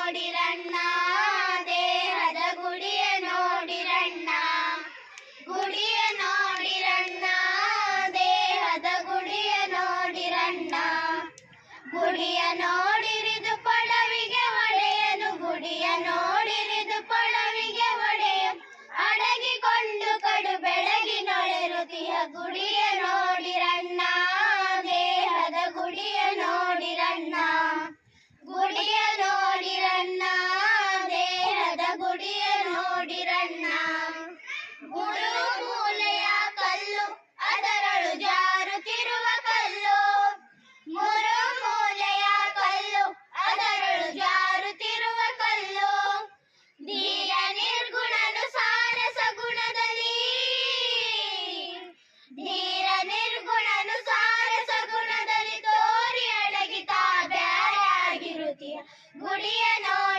ನೋಡಿರಣ್ಣ, ದೇಹದ ಗುಡಿಯ ನೋಡಿರಣ್ಣ, ಗುಡಿಯ ನೋಡಿರಣ್ಣ, ದೇಹದ ಗುಡಿಯ ನೋಡಿರಣ್ಣ. ಗುಡಿಯ ನೋಡಿರಿದು ಪಡವಿಗೆ ಒಡೆಯನು, ಗುಡಿಯ ನೋಡಿರಿದು ಪಡವಿಗೆ ಒಡೆಯನು, ಅಡಗಿಕೊಂಡು ಕಡು ಬೆಳಗಿನೊಳೆರುತಿಯ ಗುಡಿಯ ನೋಡಿರಣ್ಣ, ದೇಹದ ಗುಡಿಯ ನೋಡಿರಣ್ಣ, ಗುಡಿಯ ನೋಡಿರಣ್ಣ, ದೇಹದ ಗುಡಿಯ ನೋಡಿರಣ್ಣ. ಗುಡು ಮೂಲೆಯ ಕಲ್ಲು ಅದರಳು ಜಾರುತ್ತಿರುವ ಕಲ್ಲು, ಮುರು ಮೂಲೆಯ ಕಲ್ಲು ಅದರಳು ಜಾರುತ್ತಿರುವ ಕಲ್ಲು. ಧೀರ ನಿರ್ಗುಣನು ಸಾರಸ ಗುಣದಲ್ಲಿ, ಧೀರ ನಿರ್ಗುಣನು ಸಾರಸ ಗುಣದಲ್ಲಿ ತೋರಿ ಅಡಗಿತ ಬ್ಯಾರಾಗಿರುತ್ತೀಯ ಗುಡಿಯ ನೋಡಿ